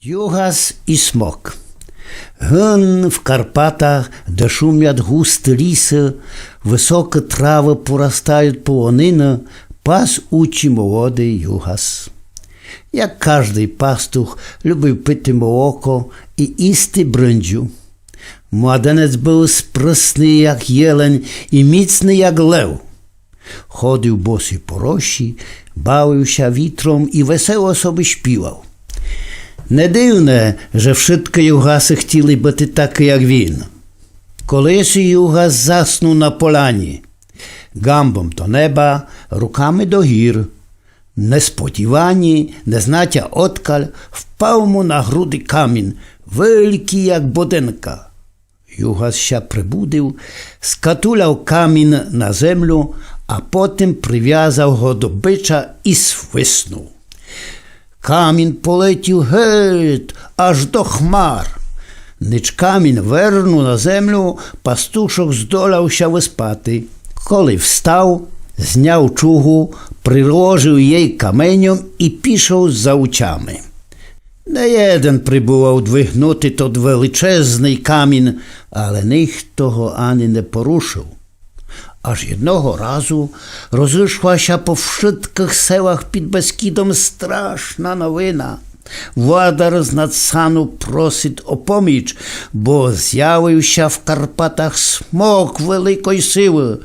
Югас і смок. Гин в Карпатах, де шумят густі ліси, високі трави поростають полонина, пас учи молодий Югас. Як кожний пастух любив пити молоко і їсти бринджу. Младенець був сприсний, як єлень, і міцний, як лев. Ходив босий по рощі, бавився вітром і весело собі співав. Не дивне, що всі Югаси хотіли бути такі, як він. Колись Югас заснув на поляні, гамбом до неба, руками до гір. Несподівані, не знаття откаль, впав му на груди камінь, великий, як будинка. Югас ще прибудив, скатуляв камінь на землю, а потім прив'язав його до бича і свиснув. Камінь полетів геть, аж до хмар. Ніч камінь вернув на землю, пастушок здолався виспати. Коли встав, зняв чугу, приложив їй каменем і пішов за очами. Не один прибував двигнути тот величезний камінь, але ніхто його ані не порушив. Аж одного разу розійшлася по всіх селах під Бескідом страшна новина. Владар з Надсану просить о поміч, бо з'явився в Карпатах смок великої сили.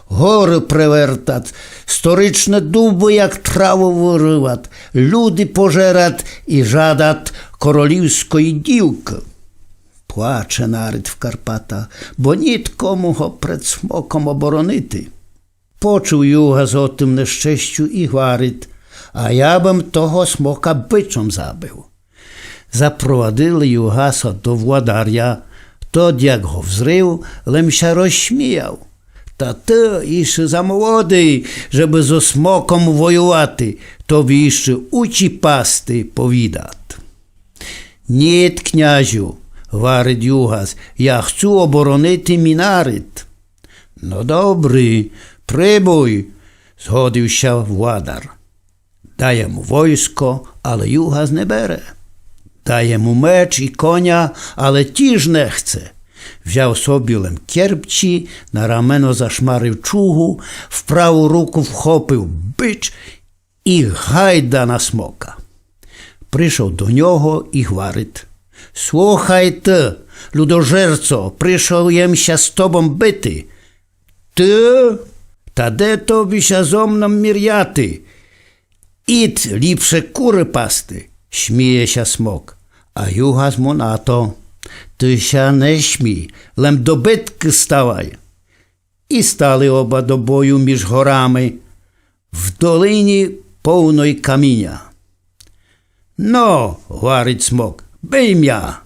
Гори привертать, сторічні дуби, як траву виривать, люди пожерать і жадать королівської дівки. Плаче народ в Карпатах, бо ніткому його пред смоком оборонити. Почув Югас о тим нещастю і говорить, а я бим того смока бичом забив. Запровадили Югаса до владаря, тот, як го взрив, лемся розсміяв. Та ти іще замолодий, żeby зо смоком воювати, тобі іще учі пасти повідать. Ніт, князю, говорить Югас, я хочу оборонити мій народ. Ну, добре, прибуй, згодився владар. Дає йому військо, але Югас не бере. Дає йому меч і коня, але ті ж не chce. Взяв собі лемкерпчі, на рамено зашмарив чугу, в праву руку вхопив бич і гайда на смока. Прийшов до нього і говорить, слухай ти, людожерцо, прийшов ємся з тобом бити. Ти? Та де тобі ся зо мною міряти? Ід ліпше кури пасти, śmieje смок. А Югас му на то, ти ся не śmій, лем до битки ставай. І стали оба до бою між горами, в долині повної каміння. Ну, говорить смок, бий м'я.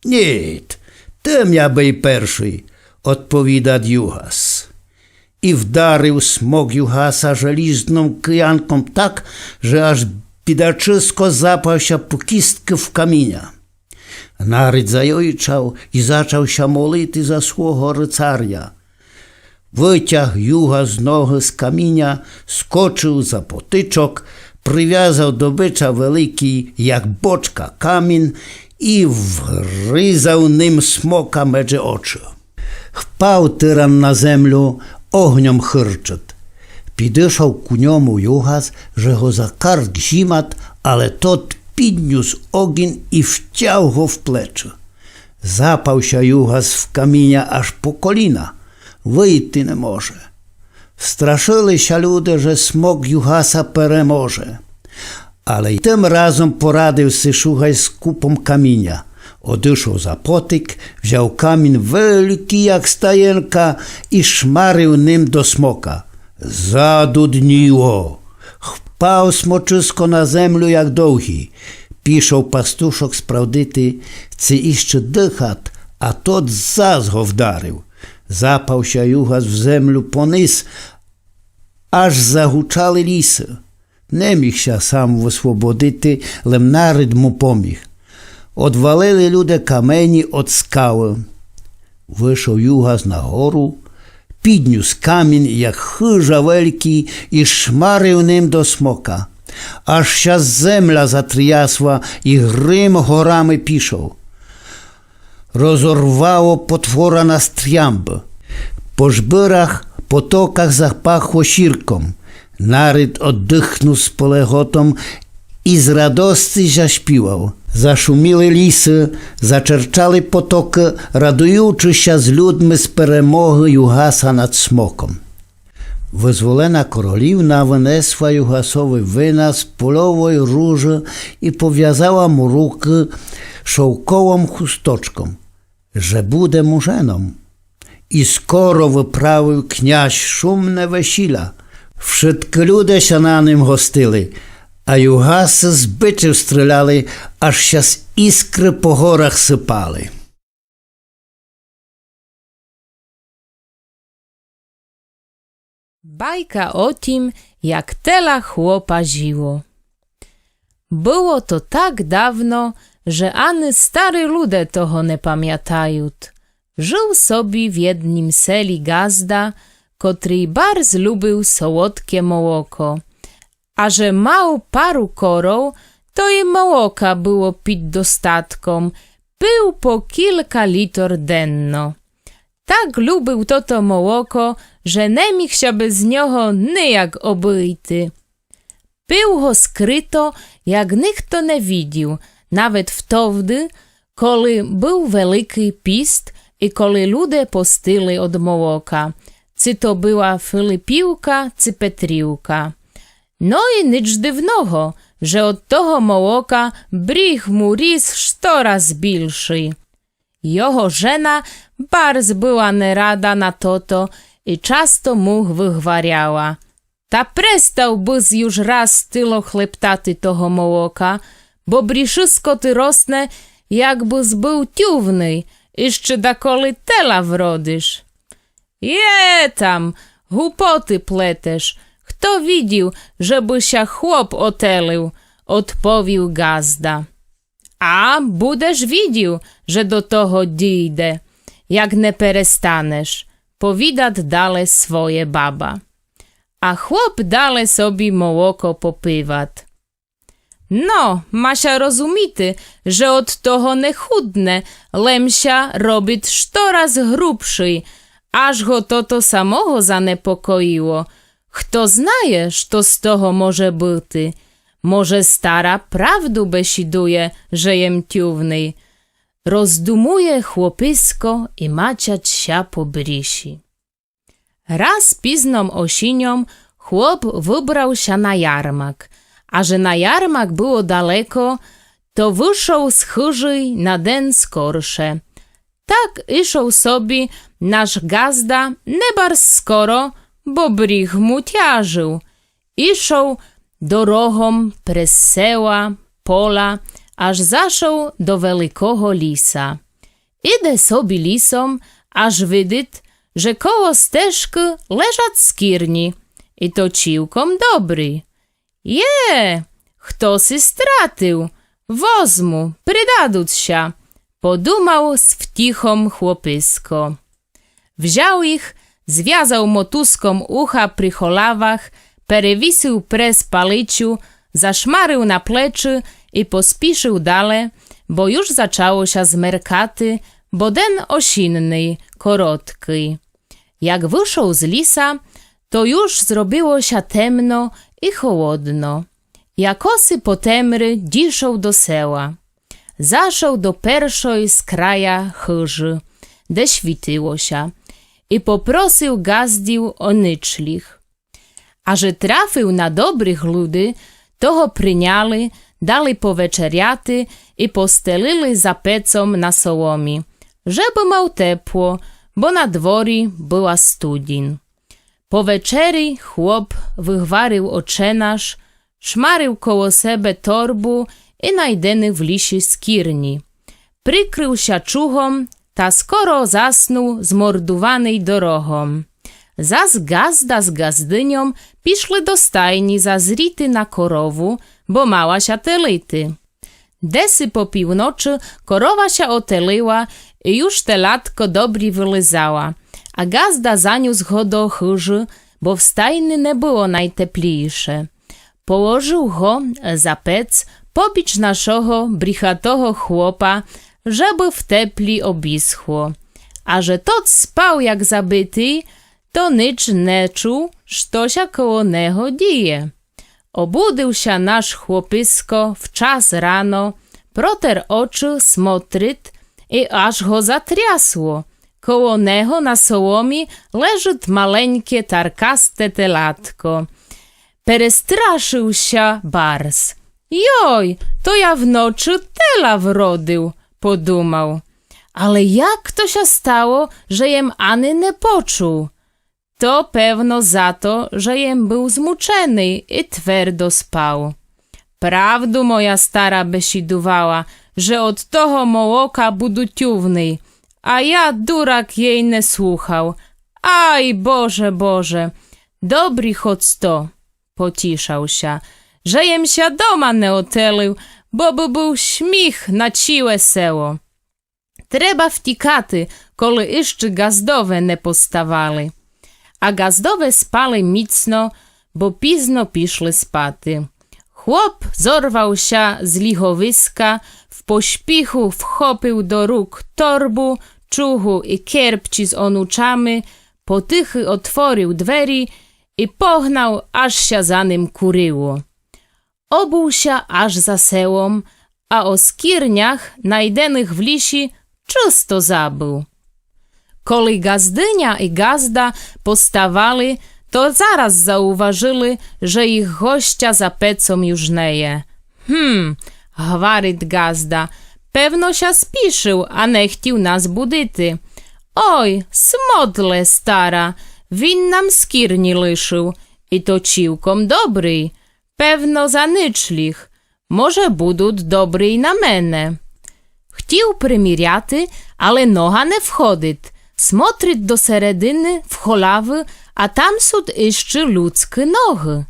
Ніт, ти м'я бий перший, відповідає Югас. І вдарив смок Югаса желізним киянком так, що аж бідачисько запався по кістки в каміння. Народ зайойчав і зачався молити за свого рицаря. Витяг Югас ноги з каміння, скочив за потичок, прив'язав до бича великий, як бочка, камінь і вризав ним смока межі очі. Впав тиран на землю, огнем хирчить. Підійшов к ньому Югас, що його за карк зімат, але тот підніс огінь і втяв його в плечі. Запався Югас в каміння аж по коліна, вийти не може. Страшилися люди, що смок Югаса переможе. Але й тим разом порадився Шугай з купом каміння. Одійшов за потик, взяв камінь великий, як стаєнка, і шмарив ним до смока. Задудніло. Впав смочисько на землю, як довгий. Пішов пастушок справдити, це іще дихат, а тот зас го вдарив. Запався Югас в землю пониз, аж загучали ліси. Не мігся сам висвободити, лем народ му поміг. Одвалили люди камені від скали. Вийшов Югас на гору, підніс камінь, як хижа великий, і шмарив ним до смока. Аж ся земля затрясła i грим горами пішов. Розорвало потвора на стрямб. Po żbyrach, potokach zapachło sirką. Naród oddychnął z polegotą i z radości zaśpiwał. Zaszumiły lisy, zaczerczali potoki, radujący się z ludźmi z peremogi Juhasa nad smokom. Wyzwolona korolівна wynесła Juhasowi wina z polowej róży i powiązała mu ruki szałkową chustoczką, że bude mu żeną. I skoro wyprawił kniaź szumne wesila, wszystkie ludy się na nim gostyli, a Juhasy z byczów strzelali, aż się z iskry po горах sypali. Bajka o tym, jak tela chłopa ziło. Było to tak dawno, że ani stary ludzie toho nie pamiętają. Żył sobie w jednym seli gazda, który bardzo lubił słodkie mołoko. A że mał paru korów, to i mołoka było pić dostatkom, pił po kilka litor denno. Tak lubił to mołoko, że nie mógł się bez niego nijak obejty. Pił go skryto, jak nikt to nie widział, nawet wtedy, kiedy był wielki pist i kiedy ludzie postyli od mołoka, czy to była Filipiłka, czy Petriłka. No i nic dziwnego, że od toho mołoka brich mu ris 100 razy większy. Jego żena bardzo była nerada na toto i często mu wychwariała. Ta przestałbyś już raz tylo chleptaty toho mołoka, bo bryszysko ty rosnę, jakbyś był tiówny, jeszcze dakoli tela wrodysz. Je tam, głupoty pletesz. Kto widział, żeby się chłop otelił, odpowiedział gazda. A budesz widział, że do toho dojdę, jak nie perestanesz, powidat dalej swoje baba. A chłop dalej sobie mołoko popywać. No, Masia rozumity, że od toho nie chudne, lemsia robić 100 razy grubszy, aż go to samego zaniepokoiło. Kto znaje, co z toho może być? Może stara prawdu besiduje, że jem tiówny. Rozdumuje chłopysko i maciać się po brysi. Raz pizną osinią chłop wybrał się na jarmak, a że na jarmak było daleko, to wyszł z chyży na den skorsze. Tak iszł sobie nasz gazda nie bardzo skoro, bo brich mu ciażył. Iszł drogą przez seła, pola, aż zaszł do wielkiego lisa. Idę sobie lisem, aż widzieć, że koło ścieżki leżać skirni i to ciłkom dobry. Je, kto si stratył? Wozmu, przydadуть się, podumał z wtichą chłopysko. Wziął ich, związał motuskom ucha przy cholawach, перевісив прес паличу, зашмарив на плечі і поспішив далі, бо już zaczęło się zmerkati, bo den osinny, korotkий. Jak wyszł z lisa, to już zrobiło się temno i chłodno. Jakosy po temry dziszał do seła. Zaszł do pierwszej z kraja chyży, gdzie świeciło się, i poprosił gazdił o nyczlich. A że trafił na dobrych ludzi, to go przyniali, dali poweczeriaty i postelili za pecą na sołomie, żeby miał tepło, bo na dwori była studzień. Po wieczeri chłop wychwarił oczenasz, szmarył koło sebe torbu i najdeny w lisie skirni. Prykrył się czuchom, ta skoro zasnął zmordowany drogą. Zas gazda z gazdynią piszli do stajni za zrity na korowu, bo mała się telity. Desy po północy korowa się oteliła i już telatko dobry wylizała, a gazda zaniósł go do chyży, bo w stajni nie było najteplejsze. położył go za pec pobić naszego brichatogo chłopa, żeby w tepli obischło. A że tot spał jak zabity, to nicz nie czuł, što się koło neho dzieje. Obudził się nasz chłopysko w czas rano, proter oczy smotryt i aż go zatriasło. Koło neho na sołomie leży maleńkie tarkaste telatko. Perestraszył się bars. Joj, to ja w nocy tela wrodył, podumał. Ale jak to się stało, że jem ani nie poczuł? To pewno za to, że jem był zmuczony i twardo spał. Prawdu moja stara besidowała, że od toho mołoka budu ciówny, a ja durak jej nie słuchał. Aj, Boże, Boże, dobry choć to, pociszał się, że jem się doma nie otelił, bo by był śmich na ciłe seło. Trzeba wtikaty, kole jeszcze gazdowe nie postawali. A gazdowe spali micno, bo pizno piszli spaty. Chłop zorwał się z lichowiska, w pośpichu wchopił do róg torbu, czuchu i kierpci z onuczami, potychy otworzył drzwi i pognał, aż się za nim kuryło. Obuł się aż za sełom, a o skirniach najdenych w lisi czysto zabył. Koli gazdynia i gazda postawali, to zaraz zauważyli, że ich gościa za pecą już neje. Gwarit gazda, pewno się spiszył, a nie chciał nas budyty. Oj, smodle stara, win nam skirni lyszył i to ciłkom dobry. Pewno zanyczlich, może budut dobry na menę. Chciał primiriaty, ale noga nie wchodyt. Smotryt do seredyny w cholawy, a tam sud jeszcze ludzkie nogi.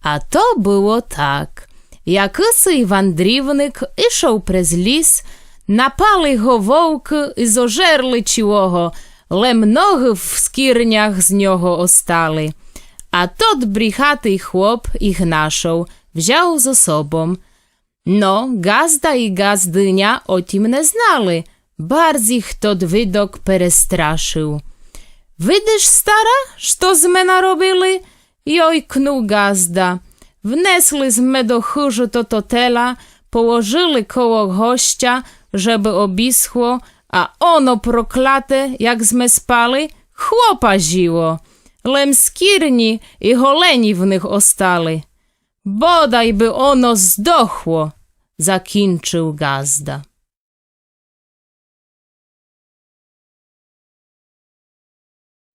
A to było tak. Jakysy wandrівник ішов през ліс, напали го вовки і зожерли чого, лем ноги в скірнях з нього остали. А тот брехатий хлоп їх нашов, взяв за собом. No, gazda i gazdynia o tym nie znali. Bardzo ich tot widok perestraszył. Widzisz, stara, što sme narobili? Jojknął gazda. Wnesli sme do chyżu to totela, położyli koło gościa, żeby obischło, a ono proklate, jak sme spali, chłopa ziło. Lem skirni i goleni w nich ostali. Bodaj by ono zdochło, zakończył gazda.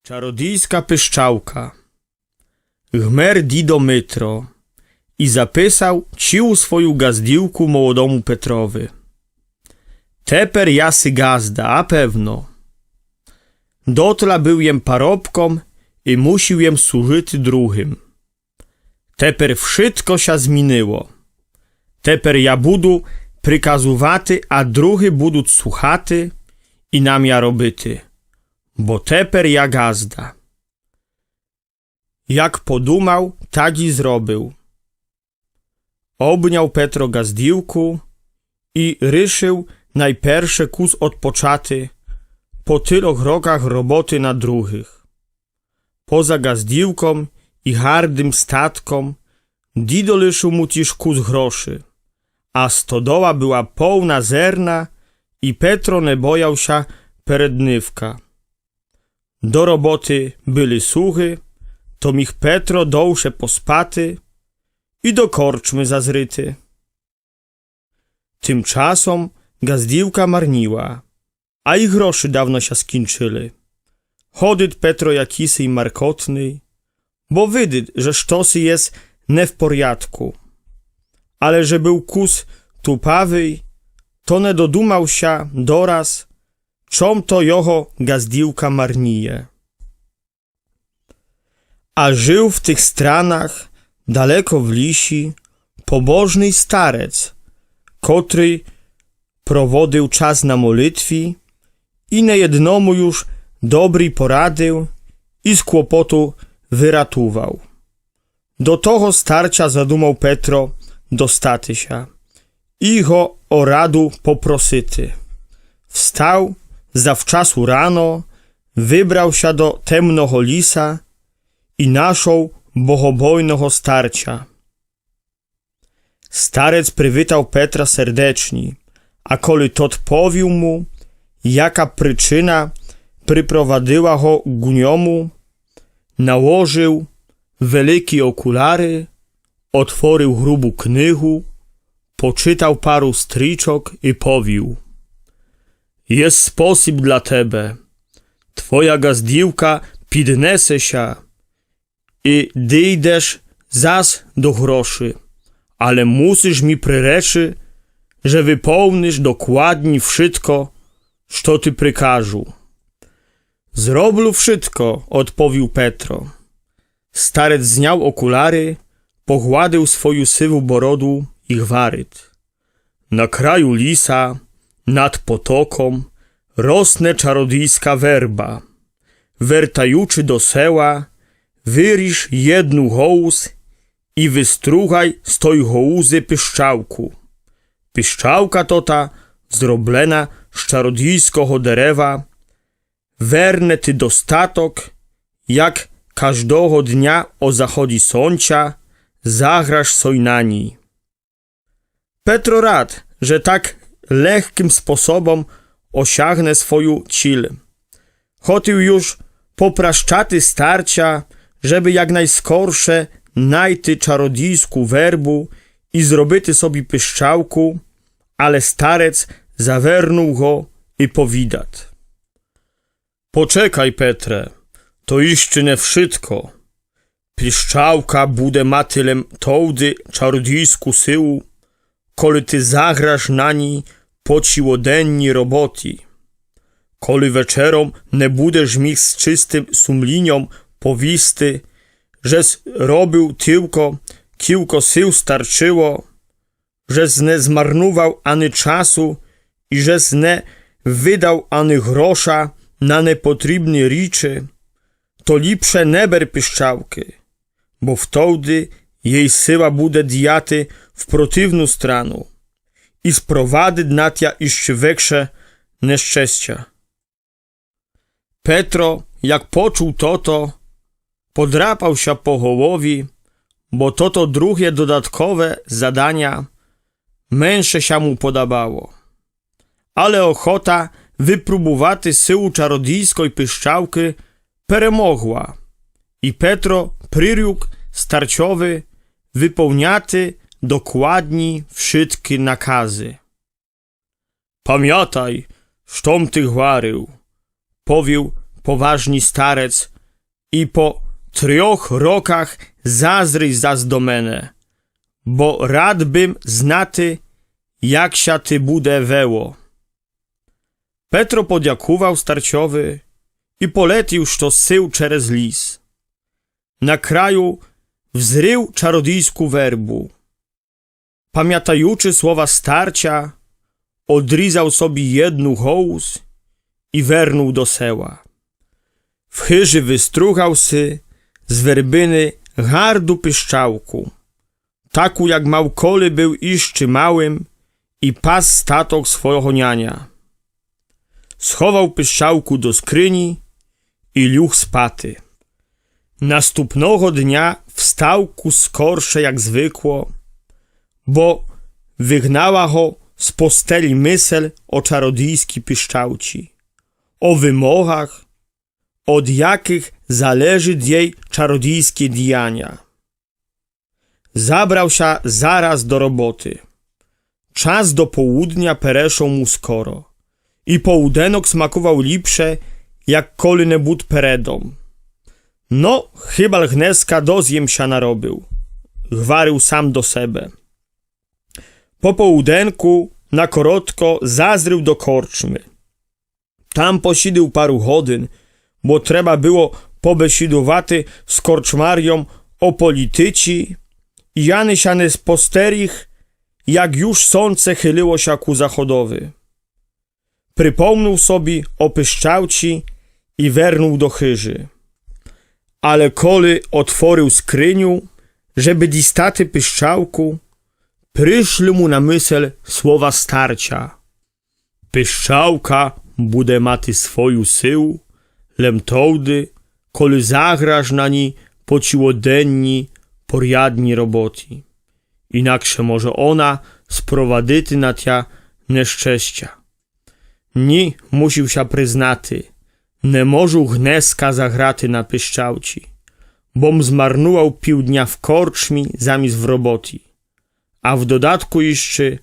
Czarodziejska pyszczałka. Gmer di do mytro i zapisał ciu swoją gazdiłku młodomu Petrowy. Teper jasy gazda, a pewno. Dotla był jem parobkom i musił jem służyć drugim. Teper wszystko się zmieniło. Teper ja budu przykazuwaty, a drugi budu słuchaty i nam ja robyty. Bo teper ja gazda. Jak podumał, tak i zrobił. Obniał Petro gazdiłku i ryszył najpierwsze kus odpoczaty, po tyloch rokach roboty na drugich. Poza gazdiłką i hardym statkom didolyszył mu tiż kus groszy, a stodoła była pełna zerna i Petro nie bojał się perednywka. Do roboty byli suchy, to mich Petro dołsze pospaty i do korczmy zazryty. Tymczasem gazdiłka marniła, a i groszy dawno się skończyli. Chodyt Petro jakisy i markotny, bo wydyt, że sztosy jest nie w porządku. Ale że był kus tupawy, to nie dodumał się doraz, czom to jeho gazdiłka marnije. A żył w tych stranach, daleko w lisi, pobożny starec, kotry prowodził czas na molitwi i niejednomu już dobry poradył i z kłopotu wyratował. Do toho starcia zadumał Petro dostati się i go o radu poprosity. Wstał zawczasu rano, wybrał się do temnego lisa i naszł bohobojnego starcia. Starec przywitał Petra serdecznie, a koli tot powił mu, jaka przyczyna przyprowadziła go ku niomu, nałożył wielkie okulary, otworzył grubą knihu, poczytał paru striczok i powił: jest sposób dla tebe. Twoja gazdiłka піднесе się i dojdziesz zas do groszy, ale musisz mi przyreczy, że wypełnisz dokładnie wszystko, co ty przykażu. Zrobił wszystko, odpowiedział Petro. Starec zniał okulary, pogładył swoją sywą borodu i gwaryt. Na kraju lisa, nad potoką, rosne czarodziejska werba. Wertajuczy do seła, wyrisz jedną hołuz i wystruchaj z tej hołuzy piszczałku. Piszczałka to ta, zroblena z czarodziejskiego derewa, werne ty dostatok, jak każdego dnia o zachodzi słońca, zagrasz soj na niej. Petro rad, że tak lekkim sposobem osiągnę swoją cil. Chodził już popraszczaty starcia, żeby jak najskorsze najty czarodziejską werbu i zrobity sobie piszczałku, ale starec zawernął go i powidat: poczekaj, Petre, to jeszcze nie wszystko. Piszczałka bude ma tylem tołdy czarodziejską syłu, koli ty zagrasz na niej po ciłodenni roboty. Koli wieczerom nie budesz mi z czystym sumieniem powisty, żeś robił tylko kilko sył starczyło, żeś nie zmarnował ani czasu i żeś nie wydał ani grosza na niepotrzebne rzeczy, to lepsze nie ber piszczałki, bo wtedy jej syła bude diaty w przeciwną stronę i sprowadzi na tia jeszcze większe nieszczęścia. Petro, jak poczuł to, podrapał się po głowie, bo to drugie dodatkowe zadania męższe się mu podobało. Ale ochota wypróbowaty syłu czarodziejskiej piszczałki peremogła i Petro przyrósł starciowy wypełniaty dokładnie wszystkie nakazy. Pamiętaj, żtom ty gwarył, powił poważny starec i po 3 rokach zazryj zas do menę, bo rad bym znaty, jak się ty bude weło. Petro podziakował starciowy i polecił, że sył przez lis. Na kraju wzrył czarodziejską werbu. Pamiętajuczy słowa starcia, odrizał sobie jedną hołuz i wernął do seła. W chyży wystruchał sy z werbyny gardu piszczałku, taku jak małkoli był jeszcze małym i pas statok swojego niania. Schował piszczałku do skryni i liuch spaty. Następnego dnia wstał ku skorsze jak zwykło, bo wygnała go z posteli myśl o czarodziejskiej piszczałci, o wymogach, od jakich zależy jej czarodziejskie dijania. Zabrał się zaraz do roboty. Czas do południa pereszał mu skoro i połudenok smakował lepsze, jak kolny but peredom. No, chyba lchneska dozjem się narobił, gwarył sam do sebe. Po połudenku na korotko zazrył do korczmy. Tam posiedział paru godzin, bo trzeba było pobesidowaty z korczmarią o polityci i jany siany z posterich, jak już słońce chyliło się ku zachodowi. Przypomniał sobie o piszczałci i wernął do chyży. Ale koli otworzył skryniu, żeby distaty piszczałku, przyszły mu na myśl słowa starcia. Piszczałka bude maty swoją sył, lem tołdy, koli zagrasz na ni po ciłodenni, porjadni roboty. Inaksze może ona sprowadyty na tia nieszczęścia. Ni musił się przyznaty, nie możu gneska zagraty na piszczałci, bom zmarnuwał pół dnia w korczmi zamiast w roboty, a w dodatku jeszcze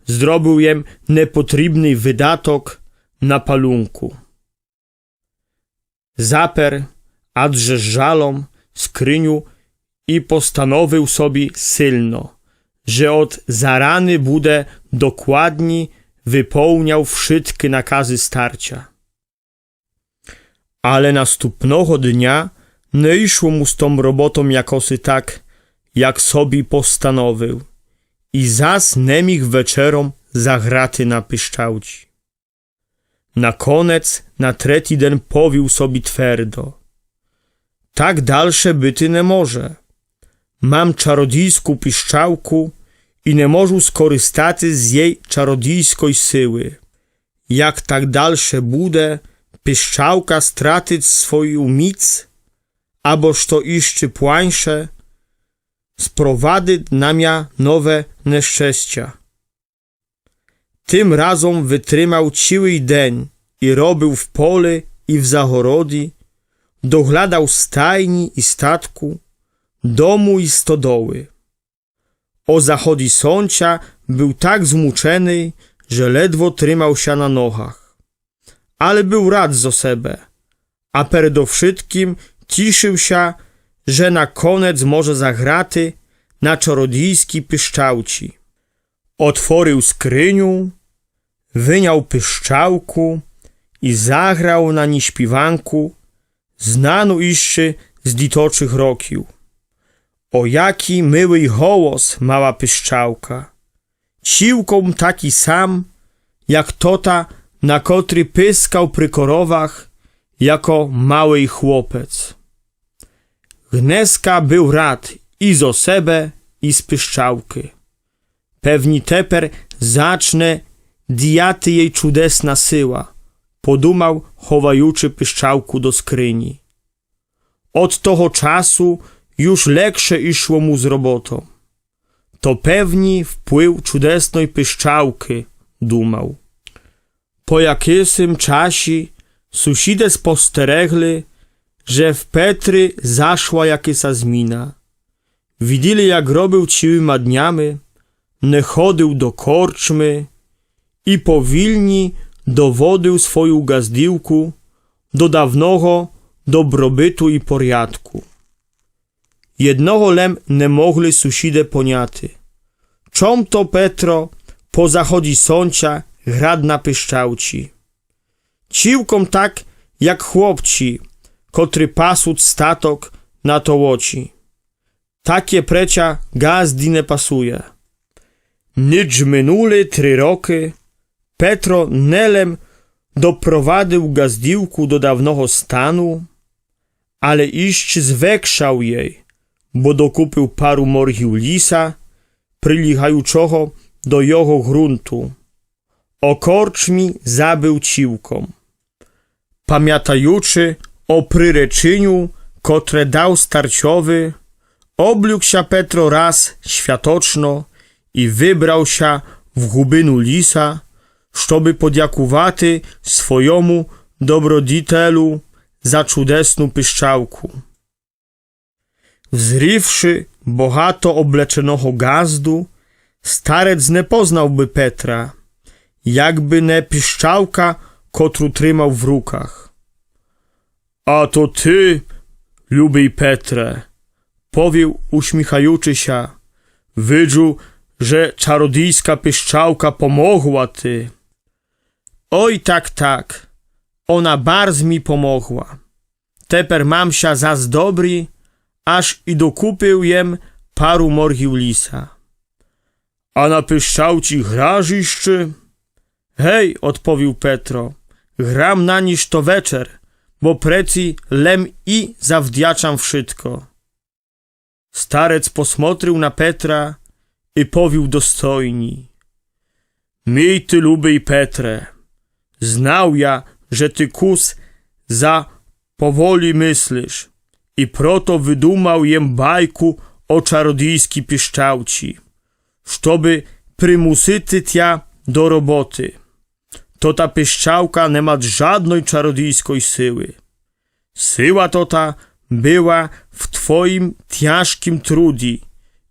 zrobił jem niepotrzebny wydatek na palunku. Zaper, adże z żalą, skryniu i postanowił sobie silno, że od zarany bude dokładnie wypełniał wszystkie nakazy starcia. Ale następnego dnia nie išło mu z tą robotą jakosy tak, jak sobie postanowił i zas nie mógł wieczerom zagraty na piszczałci. Na koniec, na trzeci dzień powił sobie twardo: tak dalsze byty nie może. Mam czarodziejską piszczałku i nie możu skorzystać z jej czarodziejskiej siły. Jak tak dalsze bude, piszczałka stratyć swoją mic, aboż to jeszcze płańsze, sprowadyć na mia nowe nieszczęścia. Tym razem wytrzymał cały dzień i robił w pole i w zagorodi, doglądał stajni i statku, domu i stodoły. O zachodzie słońca był tak zmuczony, że ledwo trzymał się na nogach. Ale był rad zo sebe, a przede wszystkim cieszył się, że na koniec może zagraty na czarodziejskiej piszczałci. Otworzył skryniu, wyjął piszczałku i zagrał na niej śpiewanku, znaną jeszcze z ditoczych rokił. O jaki miły głos mała piszczałka, ciłką taki sam, jak tota, na kotry pyskał przy korowach, jako mały chłopec. Gneska był rad i z sebe, i z piszczałky. Pewni teper zacznę diaty jej czudesna syła, podumał, chowajuczy piszczałku do skryni. Od toho czasu już leksze išło mu z robotą. To pewni wpływ czudesnej piszczałky, dumał. Po jakimś czasie sąsiedzi sposteregli, że w Petry zaszła jakaś zmiana. Widzieli, jak robił ciłyma dniami, nie chodził do korczmy i powilni dowodził swoją gazdiłku do dawnego dobrobytu i porядku. Jednego lem nie mogli sąsiedzi poniaty. Czom to Petro po zachodzie słońca grad na piszczałci? Ciłką tak jak chłopci, kotry pasуть statok na tołoci. Takie precia gazdi nie pasuje. Nicz minuli 3 roky, Petro nelem doprowadził gazdiłku do dawnego stanu, ale iść zwiększał jej, bo dokupił paru morgił lisa, przylichajuczego do jego gruntu. O korczmi zabył ciłką. Pamiętajuczy o przyreczyniu, kotre dał starciowy, obliógł się Petro raz światoczno i wybrał się w gubynu lisa, żeby podziakowaty swojemu dobroditelu za czudesną piszczałku. Wzrywszy bogato obleczonego gazdu, starec nie poznałby Petra, jakby nie piszczałka, kotru trzymał w rukach. A to ty, lubiej Petre, powił uśmiechajuczy się, wydżu, że czarodziejska piszczałka pomogła ty. Oj tak, ona bardzo mi pomogła. Teper mam się zas dobry, aż i dokupił jem paru morgił lisa. A na piszczałci grasz jeszcze? Hej, odpowiedział Petro, gram na niż to wieczer, bo preci lem i zawdziaczam wszystko. Starec posmotrił na Petra i powił dostojni: Miej ty lubiej Petre, znał ja, że ty kus za powoli myślisz i proto wydumał jem bajku o czarodziejski piszczałci, żeby przymusyty tja do roboty. To ta pieszczałka nie ma żadnej czarodziejskiej syły. Syła to ta była w twoim ciężkim trudi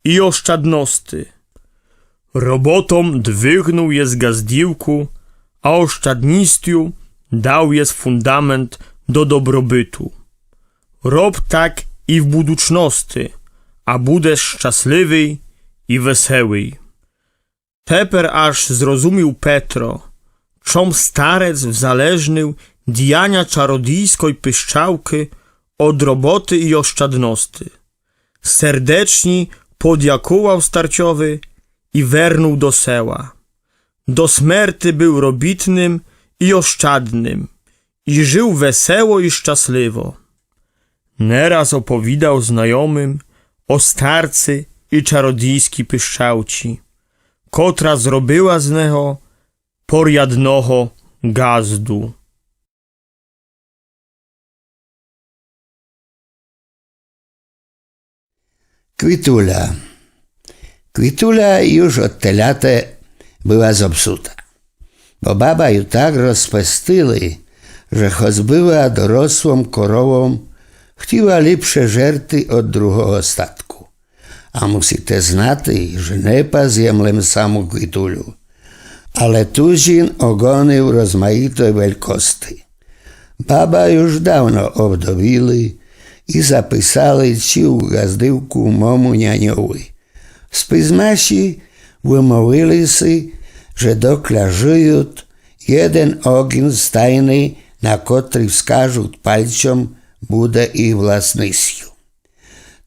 i oszczędności. Robotą dźwignął je z gazdiłku, a oszczędnością dał je fundament do dobrobytu. Rob tak i w buduczności, a budesz szczęśliwy i wesoły. Teper aż zrozumiał Petro, czom starec wzależnił diania czarodziejskiej piszczałki od roboty i oszczędności. Serdecznie podziękował starciowi i wernął do seła. Do śmierci był robitnym i oszczędnym i żył wesoło i szczęśliwo. Nieraz opowiadał znajomym o starcy i czarodziejskiej piszczałci, kotra zrobiła z niego porjadnego gazdu. Kwitula. Kwitula już od te lata była zepsuta, bo baba ją tak rozpestyli, że choć była dorosłą korową, chciała lepsze żerty od drugiego statku. A musíte znati, że nie zjemlem samą Kwitulu, ale tuzin ogonił rozmaitej wielkości. Baba już dawno obdowili i zapisali ci u gazdyłku momu nianiowi. Spizmasi wymówili si, że dokle żyją, jeden ogień stajny, na który wskażą palcem, bude ich własnością.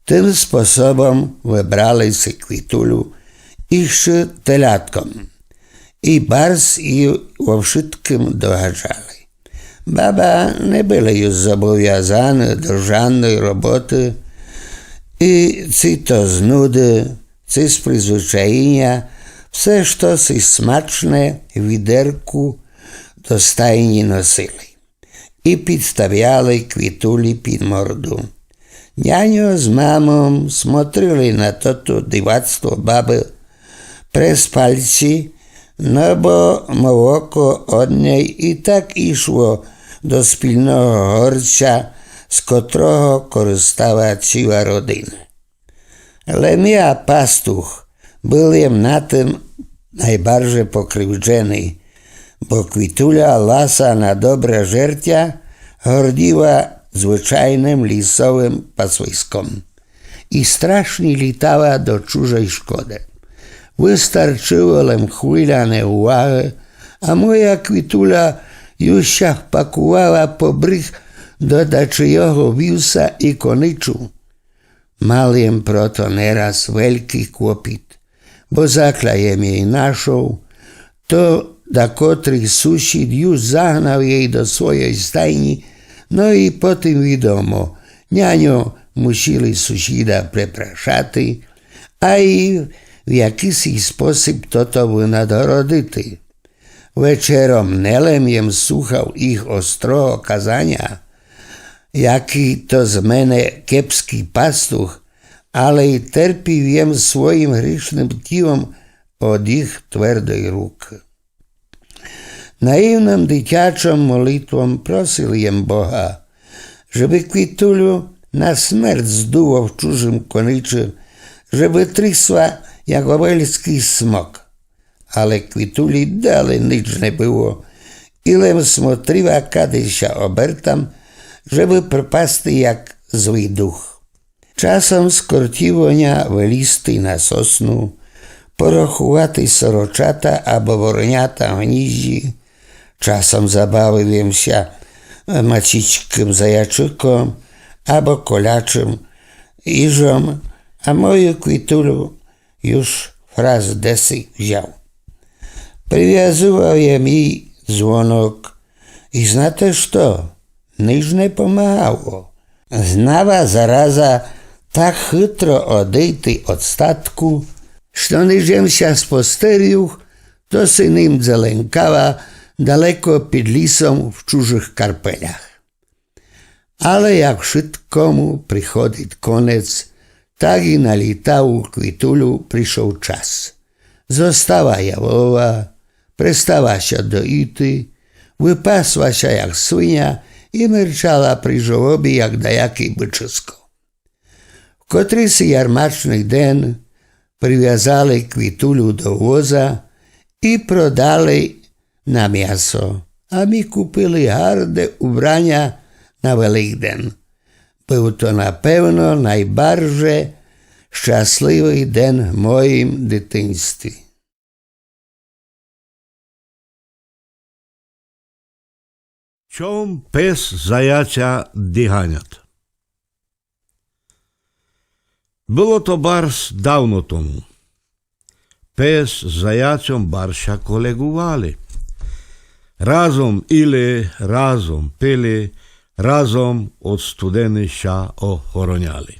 Tym sposobem wybrali si Kwitulu jeszcze telatkom i bardzo jej o wszystkim dochadzali. Baba nie była już zobowiązana do żadnej roboty i czy to z nudy, czy z przyzwyczajenia, wszystko si smaczne w widerku do stajni nosili i przedstawiali Kwituli pod mordu. Nianio z mamą смотрели na to dziwactwo baby przez palci, no bo mołoko od niej i tak išło do spilnego horcia, z którego korzystała cała rodzina. Lemia pastuch był na tym najbardziej pokrzywdzony, bo Kwitula lasa na dobre żercia hordziła zwyczajnym lisowym paswiskom i strasznie litała do cudzej szkody. Wystarczyło lem chwila nieuwagi, a moja Kwitula już się pakowała po brych do daczyjego wiusa i koniczu. Maliem proto nieraz wielki kłopit, bo zaklajem jej naszą, to da kotrych sąsiad już zagnał jej do swojej stajni, no i potem wiadomo, nianio musieli sąsiada przepraszati, a i w jakiś sposób to wynagroditi. Wieczerom nelem słuchał ich ostro kazania, jaki to z mnie kiepski pastuch, ale i terpił swoim grzesznym tiłom od ich twardej ruki. Naiwnym dzieciaczym molitwą prosil Boha, żeby Kwitulu na śmierć zduło w cudzym koniczy, żeby trysła jak wielki smok. Ale Kwituli dalej nic nie było, ilem smotriła kiedyś się obertam, żeby propasti jak zły duch. Czasem skorciło nia listy na sosnu, porochułaty soroczata albo worniata w nizi, czasem zabawiłem się maciczkim zajaczykom albo kolaczym iżom, a moją Kwitulu już fraz desy wziął. Przywiązywał mi dzwonok i znate co? Nic nie pomagało. Znała zaraza tak chytro odejty od statku, što nižem się sposterił, to się nim zalękała daleko pід лісом в чужих карпелях. Але як швидкому приходить конець, так і на літаву Квітулю прийшов час. Została jawowa, przestała się doity, wypasła się jak swinia i myrczała przy żołobie jak dajakie byczysko. W kotrysy jarmaczny den przywiązali Kwitulu do woza i prodali na miasto, a mi kupili garde ubrania na Великден. Był to na pewno najbardziej szczęśliwy den w moim dzieciństwie. Чом пес заяця диганят? Було то барс давно тому. Пес з заяцем барща колегували. Разом іли, разом пили, разом od студенища охороняли.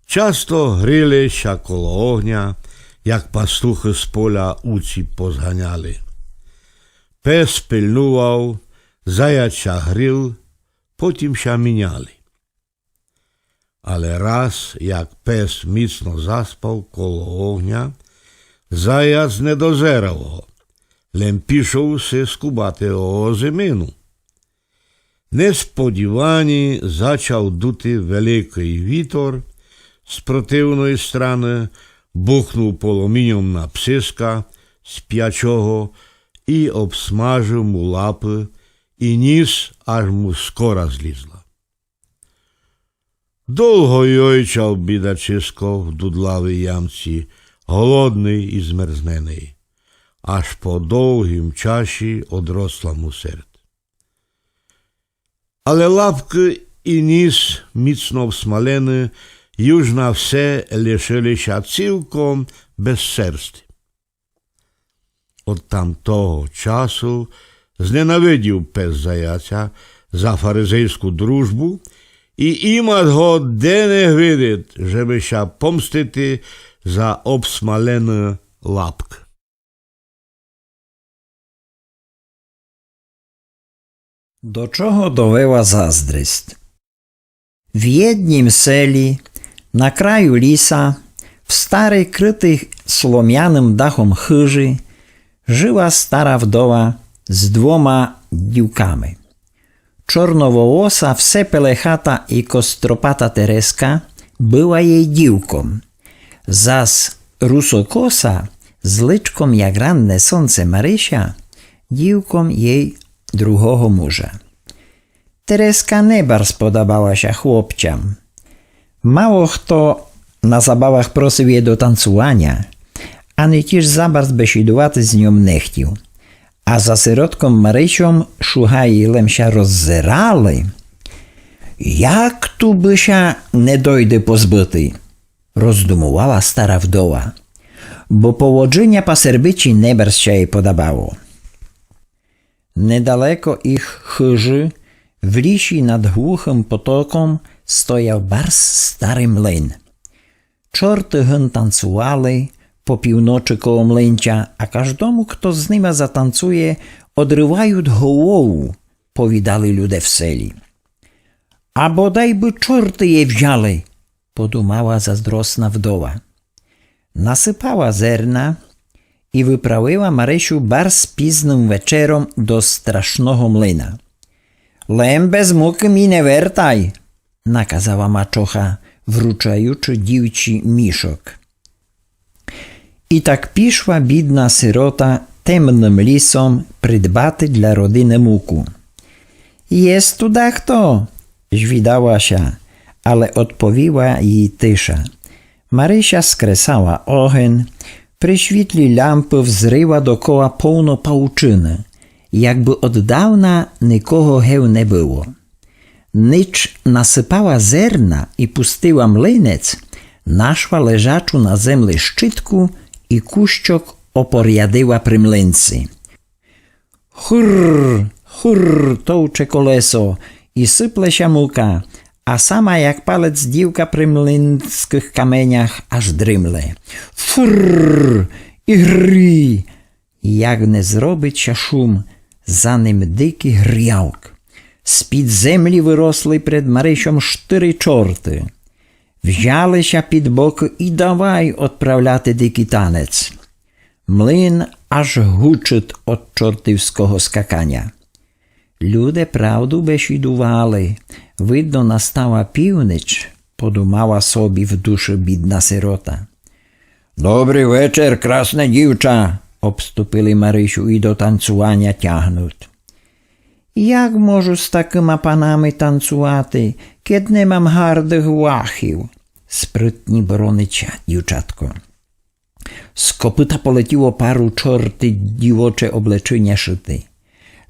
Часто гріли ща коло огня, як пастухи з поля уці позганяли. Пес пильнував, заяча гріл, потім ща міняли. Але раз, як пес міцно заспав коло огня, заяць не дозерав го, лем пішов се скубати озимину. Несподівані зачав дути великий вітер, з противної сторони бухнув полум'ям на псиска сп'ячого і обсмажив му лапи, і ніс аж му скора злізла. Довго йойчав бідачисько в дудлавій ямці, голодний і змерзнений, аж по довгім часі одросла му серд. Але лапки і ніс, міцно всмалені, już na wse лишили się цілком без серсти. Od tamtого часу зненавидів пес заяця за фаризейську дружбу і імат го де не видить, żeby się помстити за обсмалені лапки. До чого довела заздрість? W jednym seli, na kraju lisa, w starej krytej słomianym dachom chyży, żyła stara wdowa z 2 dziłkami. Czornowołosa, wsepelechata i kostropata Tereska była jej dziłką, zaś rusokosa z lyczką jak ranne słońce Marysia dziłką jej drugiego męża. Tereska nie bardzo podobała się chłopcom. Mało kto na zabawach prosił jej do tancowania, ani też za bardzo besiadować z nią nie chciał. A za syrotką Marysią szuchajilem się rozzerali. Jak tu by się nie dojdę pozbyty? Rozdumowała stara wdowa, bo położenia paserbyci nie bardzo się jej podobało. Niedaleko ich chyży, w lisi nad głuchym potokiem, stojał bardzo stary mlyn. Czorty hen tancowali po północy koło mlęcia, a każdemu, kto z nimi zatancuje, odrywają głowę, powidali ludzie w seli. A bodaj by czorty je wzięli, podumała zazdrosna wdowa. Nasypała zerna i wyprawiła Marysiu bardzo późnym wieczorem do strasznego mlyna. Lem bez muki mi nie wertaj, nakazała maczocha, wruczając dziwci miszok. I tak piszła biedna syrota temnym lisom przydbaty dla rodziny muku. Jest tu kto? Żwidała się, ale odpowiła jej tysza. Marysia skresała ogień, przy świetle lampy wzryła dokoła pełno pałczyny, jakby od dawna nikogo heł nie było. Nicz nasypała zerna i pustyła mlynec, naszła leżaczu na zemli szczytku i kuściok oporiadyła przy mlyncy. Hurr, hurr, tołcze koleso i syple się muka, a sama jak palec dziwka przy mlynskich kamieniach aż drymle. Frrr i hry, jak nie zrobić się szum, za nim dyki hriałk. Z-pід землі виросли перед Марисем 4 чорти. Взялися під боки і давай відправляти дикий танець. Млин аж гучить від чортівського скакання. Люди правду бесідували. Видно, настала північ, подумала собі в душі бідна сирота. «Добрий вечір, красна дівча!» обступили Марисю і до танцювання тягнуть. «Як можу з такими панами танцювати, кед не мам гардих лахів?» спритні боронича дівчатко. З копита полетіло пару чорти дівоче облечення шити.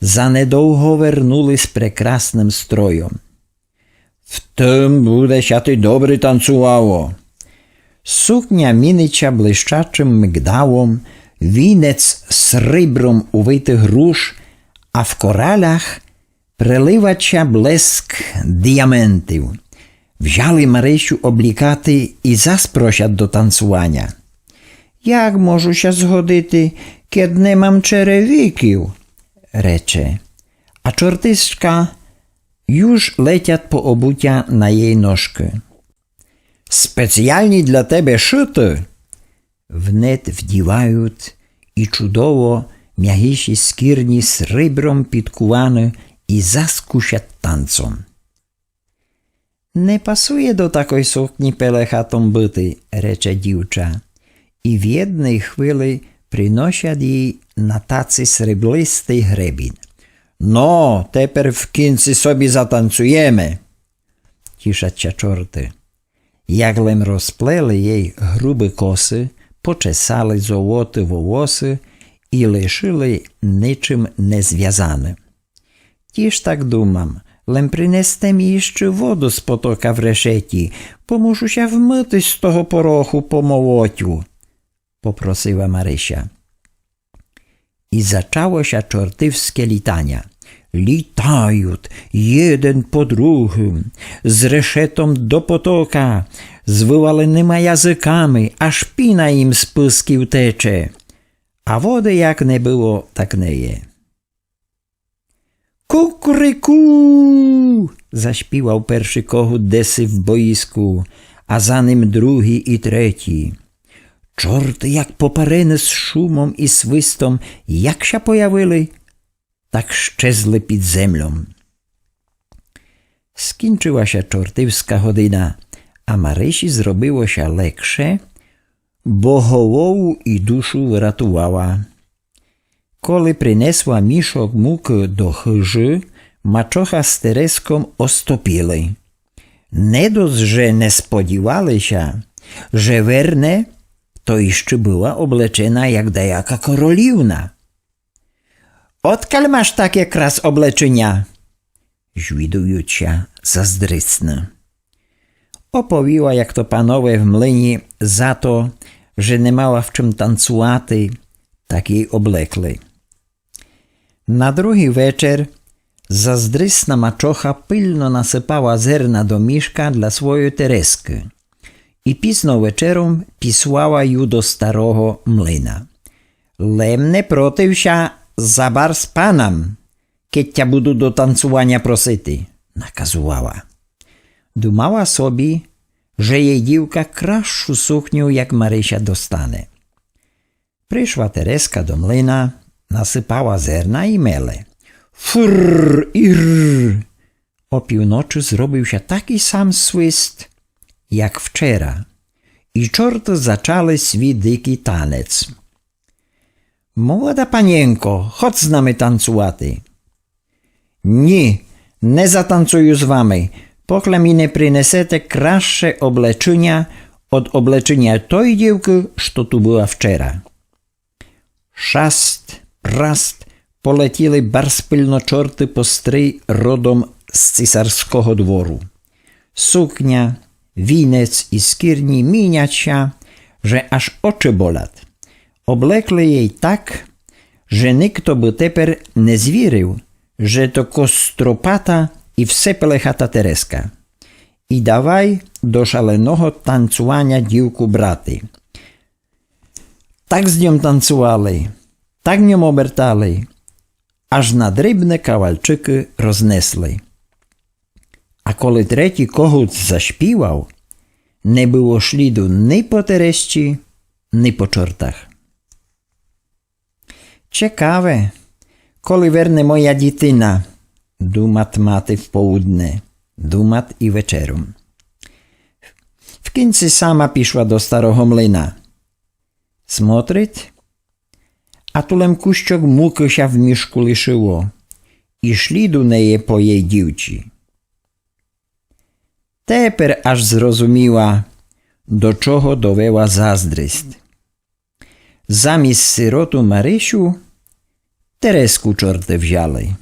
Занедовго вернули з прекрасним строєм. «В тим буде ся ти добре танцювало!» Сукня мінича блищачим мигдалом, вінець срібром увитих груш, а в коралях приливача блеск діаментів. Взяли Марисю облікати і заспросять до танцювання. «Як можу ся згодити, кед не мам черевиків?» рече. А чортиська już летять по обуття на її ножки. «Спеціальні для тебе шити!» Внет вдівають і чудово м'ягіші скірні срібром підкувані і заскушать танцом. «Не пасує до такої сукні пелехатом бити», рече дівча, і в jednej хвилі приносять їй на таці сріблистий гребінь. «Ну, тепер в кінці собі затанцюємо!» тішаться чорти. Яглем розплели їй грубі коси, почесали золоті волоси і лишили нічим не зв'язане. Тіж так думам, лем принесте мені ще воду з потока в решеті, помушуся вмитись з того пороху по молотю, попросила Марися. І зачалося чортівське літання. Літають jeden по другим, з решетом до потока, з виваленими язиками, аж піна їм з писків тече. А води як не було, так не є. «Кукурику!» заśpівав перший когут деси в боїску, а за ним другий і третій. Чорти, як поперени з шумом і свистом, як ся появили, так щезли під землю. Скінчилася чортівська година, а Марисі зробилося легше, бо голову і душу врятувала. Коли принесла мішок муки до хижі, мачоха з Тереском остопіли. Не доść, że не сподівалися, że верне, то іще була облечена, як деяка королівна. «Откаль masz takie крас облечення?» Жвідуюча заздрисна. Оповіла, як то панове в млині за то, że не мала в чим танцювати, так їй облекли. На другий вечір заздрисна мачоха пильно насипала зерна до мішка для своєї Терески і пізно вечором післала ю до старого млина. «Лем не протився забар з панам, keď тя буду до танцювання просити», наказувала. Думала собі, że jej дівка кращу сукню, як Марися, достане. Прийшла Тереска до млина, насипала зерна і меле. Фрррр і рррр. Опівночі зробився такий сам свист, як вчора, і чорти зачали свій дикий танець. «Молода панєнко, chodź з нами танцювати». «Ні, не затанцюю з вами, поки мені не принесете краще облечення від облечення той дівки, що tu була вчора». Шаст, праст, полетіли барспильно чорти пострий родом з цісарського двору. Сукня, вінець і скірні міняться, że аж очі болять. Облекли їй так, że ніхто би тепер не звірив, że to костропата і все пелехата Тереска. і давай до шаленого танцювання дівку брати. Так з ним танцювали, так ним обертали, аж на дрібні кавалчики рознесли. А коли третій когут заспівав, не було сліду ні по терещі, ні по чортах. Ciekawe, коли верне моя дитина, думат мати в południe, думат і вечером. W końcu sama piszła do starого mlyna. Смотрить, a tulem kuściok muki się w miszku liszyło i ślidu neje po jej dziewci. Тепер аж зрозуміла, до чого довела заздрість. Замість сироту Марисю Тереску чорти взяли.